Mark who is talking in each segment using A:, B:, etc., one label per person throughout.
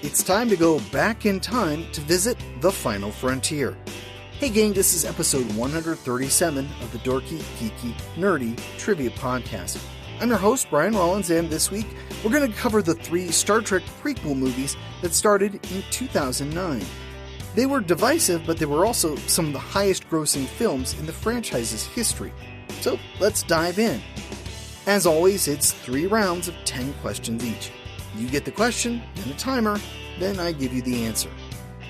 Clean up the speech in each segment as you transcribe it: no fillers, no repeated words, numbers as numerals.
A: It's time to go back in time to visit the final frontier. Hey gang, this is episode 137 of the Dorky, Geeky, Nerdy Trivia Podcast. I'm your host, Brian Rollins, and this week we're going to cover the 3 Star Trek Prequel movies that started in 2009. They were divisive, but they were also some of the highest-grossing films in the franchise's history. So let's dive in. As always, it's 3 rounds of 10 questions each. You get the question, then a timer, then I give you the answer.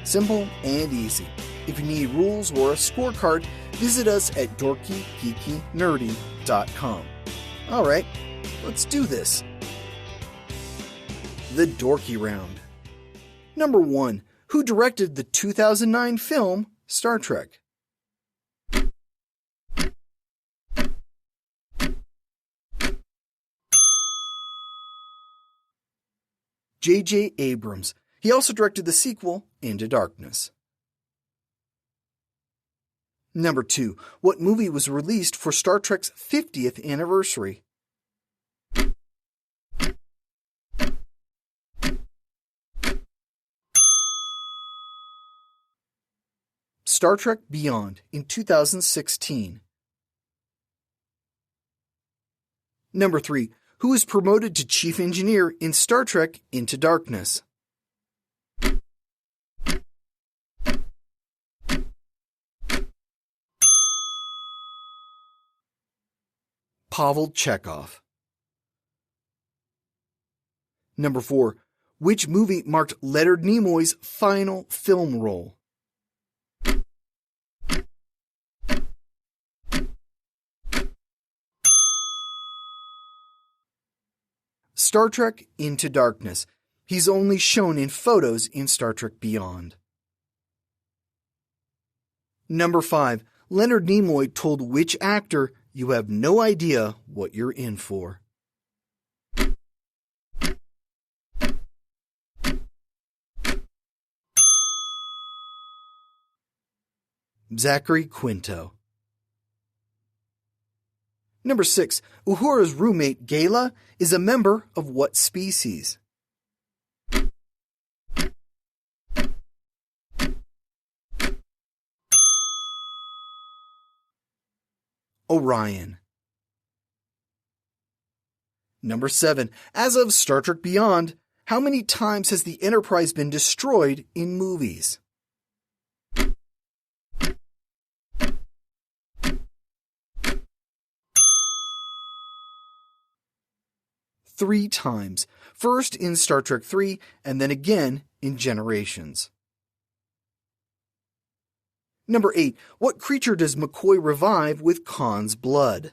A: Simple and easy. If you need rules or a scorecard, visit us at dorkygeekynerdy.com. Alright, let's do this. The Dorky Round. Number 1. Who directed the 2009 film Star Trek? J.J. Abrams. He also directed the sequel, Into Darkness. Number 2. What movie was released for Star Trek's 50th anniversary? Star Trek Beyond in 2016. Number 3. Who was promoted to Chief Engineer in Star Trek Into Darkness? Pavel Chekhov. Number 4. Which movie marked Leonard Nimoy's final film role? Star Trek Into Darkness. He's only shown in photos in Star Trek Beyond. Number 5. Leonard Nimoy told which actor, "You have no idea what you're in for"? Zachary Quinto. Number 6. Uhura's roommate, Gala, is a member of what species? Orion. Number 7. As of Star Trek Beyond, how many times has the Enterprise been destroyed in movies? Three times, first in Star Trek 3 and then again in Generations. Number 8. What creature does McCoy revive with Khan's blood?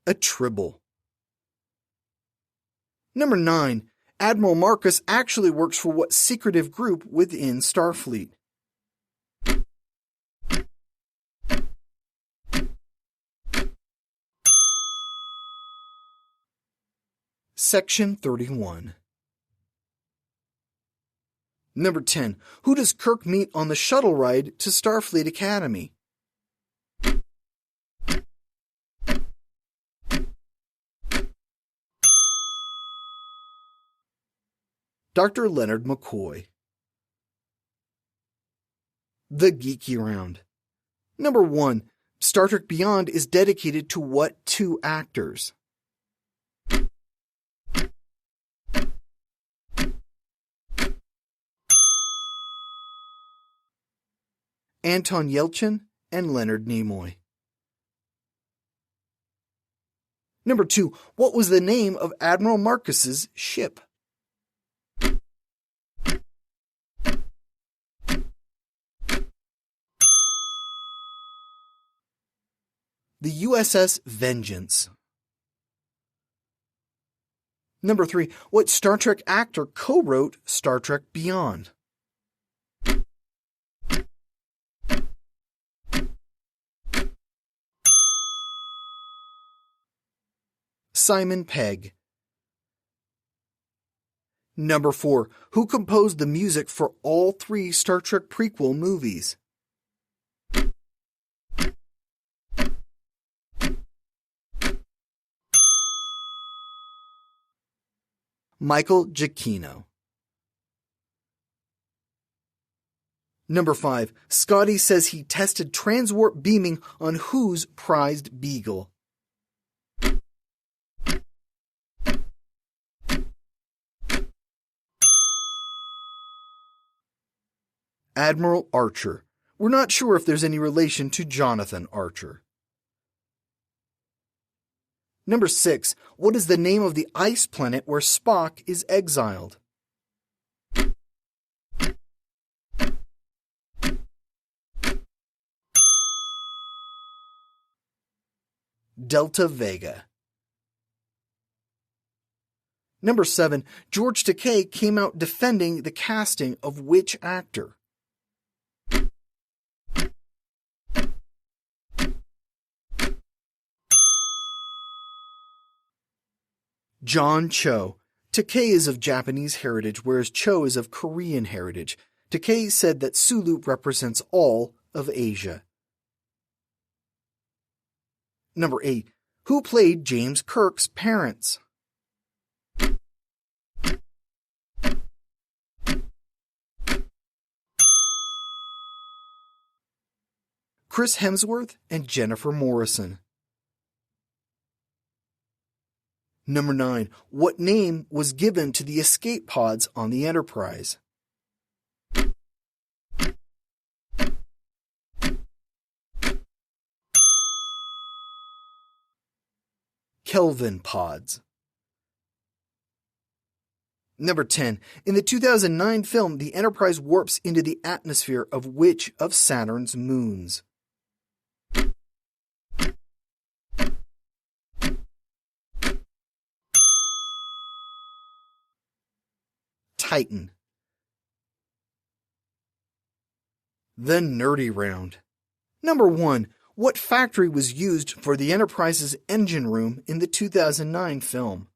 A: A Tribble. Number 9. Admiral Marcus actually works for what secretive group within Starfleet? Section 31. Number 10. Who does Kirk meet on the shuttle ride to Starfleet Academy? Dr. Leonard McCoy. The Geeky Round. Number 1. Star Trek Beyond is dedicated to what 2 actors? Anton Yelchin and Leonard Nimoy. Number 2. What was the name of Admiral Marcus's ship? The USS Vengeance. Number 3. What Star Trek actor co-wrote Star Trek Beyond? Simon Pegg. Number 4. Who composed the music for all 3 Star Trek prequel movies? Michael Giacchino. Number 5. Scotty says he tested transwarp beaming on whose prized beagle? Admiral Archer. We're not sure if there's any relation to Jonathan Archer. Number 6. What is the name of the ice planet where Spock is exiled? Delta Vega. Number 7. George Takei came out defending the casting of which actor? John Cho. Takei is of Japanese heritage, whereas Cho is of Korean heritage. Takei said that Sulu represents all of Asia. Number 8. Who played James Kirk's parents? Chris Hemsworth and Jennifer Morrison. Number 9. What name was given to the escape pods on the Enterprise? Kelvin pods. Number 10. In the 2009 film, the Enterprise warps into the atmosphere of which of Saturn's moons? Titan. The Nerdy Round. Number 1. What factory was used for the Enterprise's engine room in the 2009 film?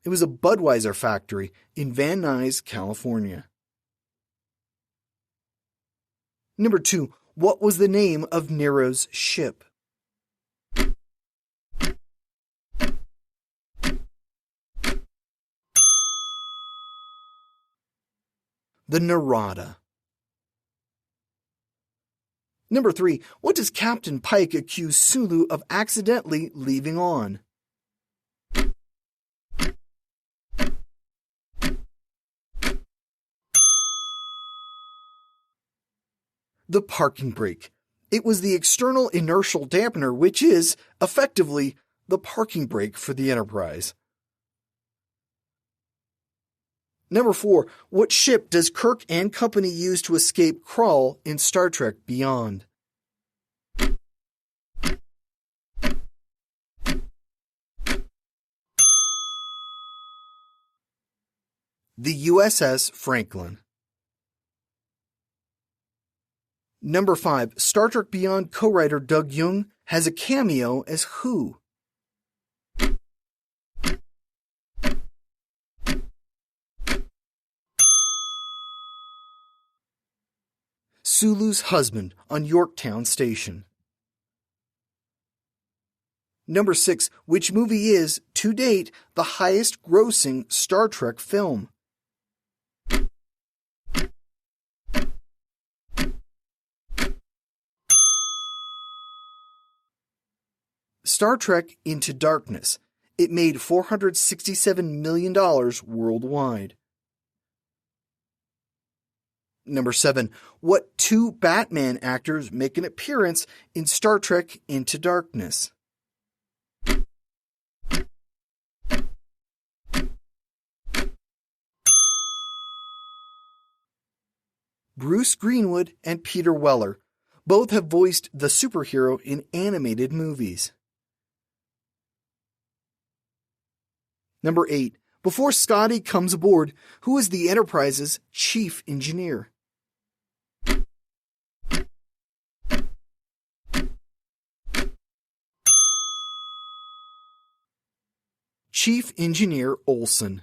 A: It was a Budweiser factory in Van Nuys, California. Number 2. What was the name of Nero's ship? The Narada. Number 3. What does Captain Pike accuse Sulu of accidentally leaving on? The parking brake. It was the external inertial dampener, which is, effectively, the parking brake for the Enterprise. Number 4. What ship does Kirk and company use to escape Krall in Star Trek Beyond? The USS Franklin. Number 5. Star Trek Beyond co-writer Doug Jung has a cameo as who? Sulu's husband on Yorktown Station. Number 6. Which movie is, to date, the highest-grossing Star Trek film? Star Trek Into Darkness. It made $467 million worldwide. Number 7. What 2 Batman actors make an appearance in Star Trek Into Darkness? Bruce Greenwood and Peter Weller. Both have voiced the superhero in animated movies. Number 8. Before Scotty comes aboard, who is the Enterprise's chief engineer? Chief Engineer Olson.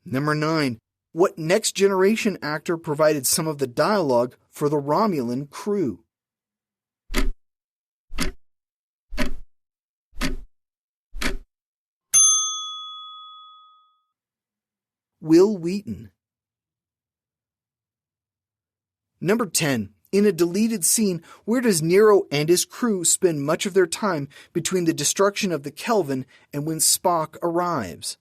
A: Number 9. What Next Generation actor provided some of the dialogue for the Romulan crew? Will Wheaton. Number 10. In a deleted scene, where does Nero and his crew spend much of their time between the destruction of the Kelvin and when Spock arrives?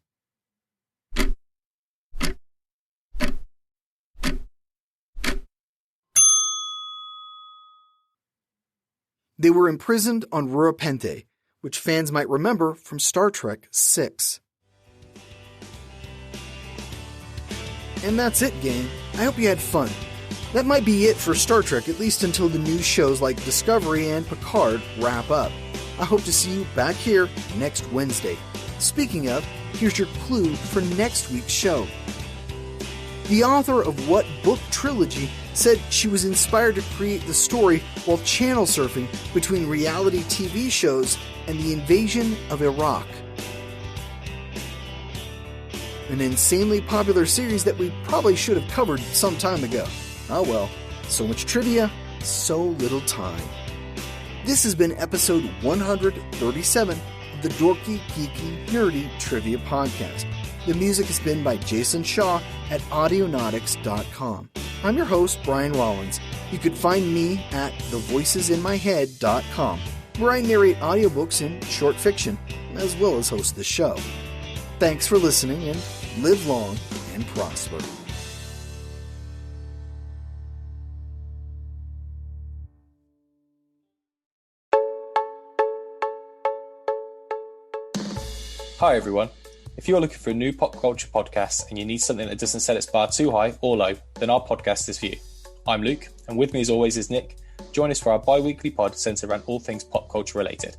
A: They were imprisoned on Rurapente, which fans might remember from Star Trek VI. And that's it, gang. I hope you had fun. That might be it for Star Trek, at least until the new shows like Discovery and Picard wrap up. I hope to see you back here next Wednesday. Speaking of, here's your clue for next week's show. The author of What Book Trilogy said she was inspired to create the story while channel surfing between reality TV shows and the invasion of Iraq. An insanely popular series that we probably should have covered some time ago. Oh well, so much trivia, so little time. This has been episode 137 of the Dorky, Geeky, Nerdy Trivia Podcast. The music has been by Jason Shaw at Audionautics.com. I'm your host, Brian Rollins. You could find me at thevoicesinmyhead.com, where I narrate audiobooks and short fiction, as well as host the show. Thanks for listening, and live long and prosper.
B: Hi everyone. If you're looking for a new pop culture podcast and you need something that doesn't set its bar too high or low, then our podcast is for you. I'm Luke, and with me as always is Nick. Join us for our bi-weekly pod centered around all things pop culture related.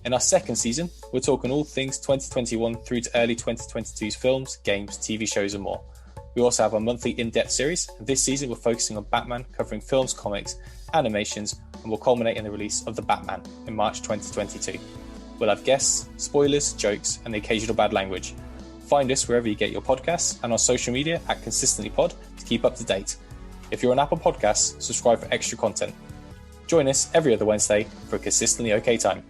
B: In our second season, we're talking all things 2021 through to early 2022's films, games, TV shows and more. We also have a monthly in-depth series, and this season we're focusing on Batman, covering films, comics, animations, and will culminate in the release of The Batman in March 2022. We'll have guests, spoilers, jokes, and the occasional bad language. Find us wherever you get your podcasts and on social media at ConsistentlyPod to keep up to date. If you're on Apple Podcasts, subscribe for extra content. Join us every other Wednesday for a consistently okay time.